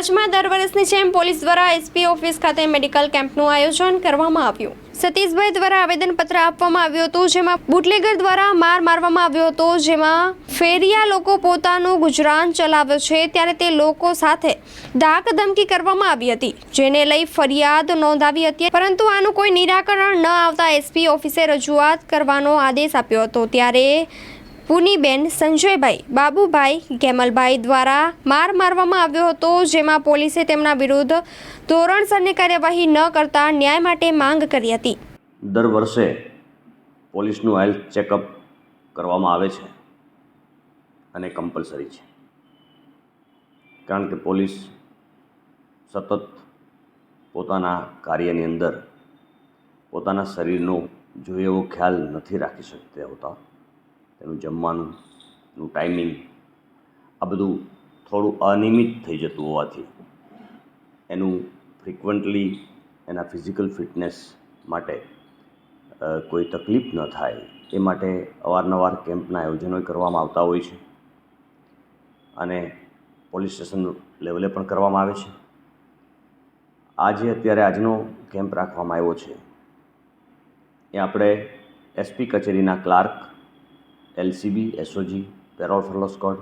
કચ્છમાં દર વર્ષની જેમ પોલીસ દ્વારા એસપી ઓફિસ ખાતે મેડિકલ કેમ્પનું આયોજન કરવામાં આવ્યું। સતીશભાઈ દ્વારા આવેદનપત્ર આપવામાં આવ્યું હતું, જેમાં બુટલેગર દ્વારા માર મારવામાં આવ્યો હતો, જેમાં ફેરિયા લોકો પોતાનું ગુજરાન ચલાવે છે ત્યારે તે લોકો સાથે ધાક ધમકી કરવામાં આવી હતી, જેને લઈ ફરિયાદ નોંધાવી હતી, પરંતુ આનું કોઈ નિરાકરણ ન આવતા એસપી ઓફિસે રજૂઆત કરવાનો આદેશ આપ્યો હતો। ત્યારે પુનીબેન સંજયભાઈ બાબુભાઈ ગેમલભાઈ દ્વારા માર મારવામાં આવ્યો હતો, જેમાં પોલીસે તેમના વિરુદ્ધ ધોરણસરની કાર્યવાહી ન કરતા ન્યાય માટે માંગ કરી હતી। દર વર્ષે પોલીસનું હેલ્થ ચેકઅપ કરવામાં આવે છે અને કમ્પલસરી છે, કારણ કે પોલીસ સતત પોતાના કાર્યની અંદર પોતાના શરીરનો જોઈએ એવો ખ્યાલ નથી રાખી શકતા હોતા। તેનું જમવાનું ટાઈમિંગ આ બધું થોડું અનિયમિત થઈ જતું હોવાથી એનું ફ્રિકવન્ટલી એના ફિઝિકલ ફિટનેસ માટે કોઈ તકલીફ ન થાય એ માટે અવારનવાર કેમ્પના આયોજનો કરવામાં આવતા હોય છે અને પોલીસ સ્ટેશન લેવલે પણ કરવામાં આવે છે। અત્યારે આજનો કેમ્પ રાખવામાં આવ્યો છે એ આપણે એસપી કચેરીના clerk, LCB, SOG, parole furlough squad,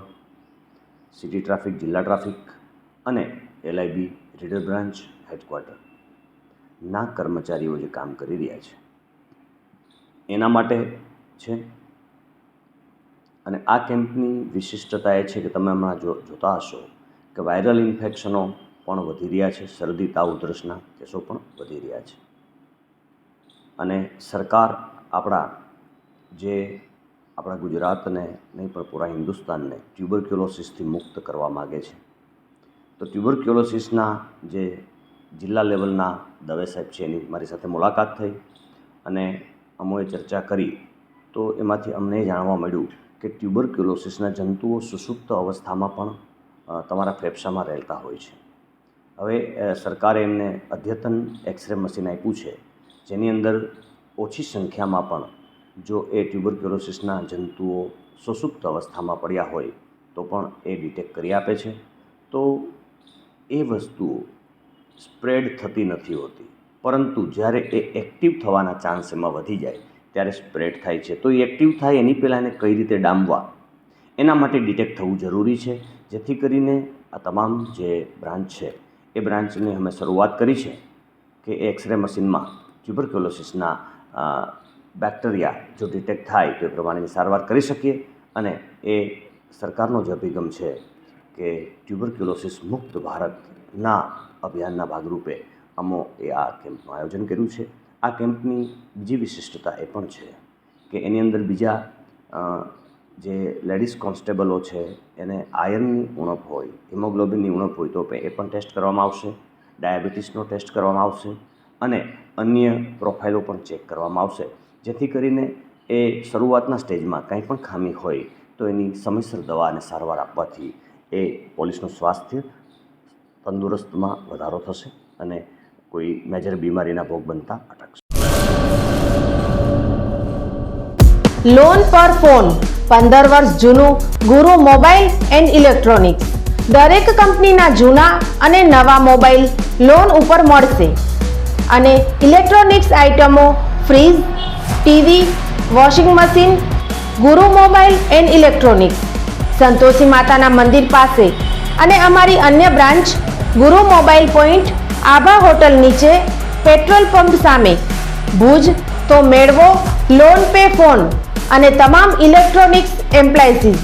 city traffic, જિલ્લા ટ્રાફિક અને એલઆઈબી રીડર બ્રાન્ચ હેડક્વાર્ટરના કર્મચારીઓ જે કામ કરી રહ્યા છે એના માટે છે। અને આ કેમ્પની વિશિષ્ટતા એ છે કે તમે હમણાં જોતા હશો કે વાયરલ ઇન્ફેક્શનો પણ વધી રહ્યા છે, શરદી, તાવ, ઉધરસના કેસો પણ વધી રહ્યા છે અને સરકાર આપણા ગુજરાતને નહીં પણ પૂરા હિન્દુસ્તાનને ટ્યુબરક્યુલોસિસથી મુક્ત કરવા માગે છે। તો ટ્યુબરક્યુલોસિસના જે જિલ્લા લેવલના દવે સાહેબ છે એની મારી સાથે મુલાકાત થઈ અને અમોએ ચર્ચા કરી, તો એમાંથી અમને જાણવા મળ્યું કે ટ્યુબરક્યુલોસિસના જંતુઓ સુષુપ્ત અવસ્થામાં પણ તમારા ફેફસામાં રહેતા હોય છે। હવે સરકારે એમને અદ્યતન એક્સરે મશીન આપ્યું છે, જેની અંદર ઓછી સંખ્યામાં પણ જો એ ટ્યુબરક્યુલોસિસના જંતુઓ સુષુપ્ત અવસ્થામાં પડ્યા હોય તો પણ એ ડિટેક્ટ કરી આપે છે। તો એ વસ્તુઓ સ્પ્રેડ થતી નથી હોતી, પરંતુ જ્યારે એ એક્ટિવ થવાના ચાન્સ એમાં વધી જાય ત્યારે સ્પ્રેડ થાય છે। તો એ એક્ટિવ થાય એની પહેલાં એને કઈ રીતે ડામવા એના માટે ડિટેક્ટ થવું જરૂરી છે, જેથી કરીને આ તમામ જે બ્રાન્ચ છે એ બ્રાન્ચની અમે શરૂઆત કરી છે કે એ એક્સરે મશીનમાં ટ્યુબરક્યુલોસિસના બેક્ટેરિયા જો ડિટેક્ટ થાય તો એ પ્રમાણેની સારવાર કરી શકીએ। અને એ સરકારનો જે અભિગમ છે કે ટ્યુબરક્યુલોસિસ મુક્ત ભારતના અભિયાનના ભાગરૂપે એ આ કેમ્પનું આયોજન કર્યું છે। આ કેમ્પની બીજી વિશિષ્ટતા એ પણ છે કે એની અંદર બીજા જે લેડીઝ કોન્સ્ટેબલો છે એને આયર્નની ઉણપ હોય, હિમોગ્લોબિનની ઉણપ હોય તો એ પણ ટેસ્ટ કરવામાં આવશે, ડાયાબિટીસનો ટેસ્ટ કરવામાં આવશે અને અન્ય પ્રોફાઇલો પણ ચેક કરવામાં આવશે, જેથી કરીને એ શરૂઆતના સ્ટેજમાં કંઈ પણ ખામી હોય તો એની સમયસર દવા અને સારવાર આપવાથી એ પોલીસનું સ્વાસ્થ્ય તંદુરસ્તમાં વધારો થશે અને કોઈ મેજર બીમારીના ભોગ બનતા અટકશે। લોન પર ફોન 15 વર્ષ જૂનું ગુરુ મોબાઈલ એન્ડ ઇલેક્ટ્રોનિક્સ દરેક કંપનીના જૂના અને નવા મોબાઈલ લોન ઉપર મળશે અને ઇલેક્ટ્રોનિક્સ આઇટમો ફ્રીજ, ટીવી, વોશિંગ મશીન ગુરુ મોબાઈલ એન્ડ ઇલેક્ટ્રોનિક્સ, સંતોષી માતાના મંદિર પાસે અને અમારી અન્ય બ્રાન્ચ ગુરુ મોબાઈલ પોઈન્ટ આભા હોટલ નીચે પેટ્રોલ પંપ સામે ભુજ। તો મેળવો લોન પે ફોન અને તમામ ઇલેક્ટ્રોનિક્સ એપ્લાયન્સીસ।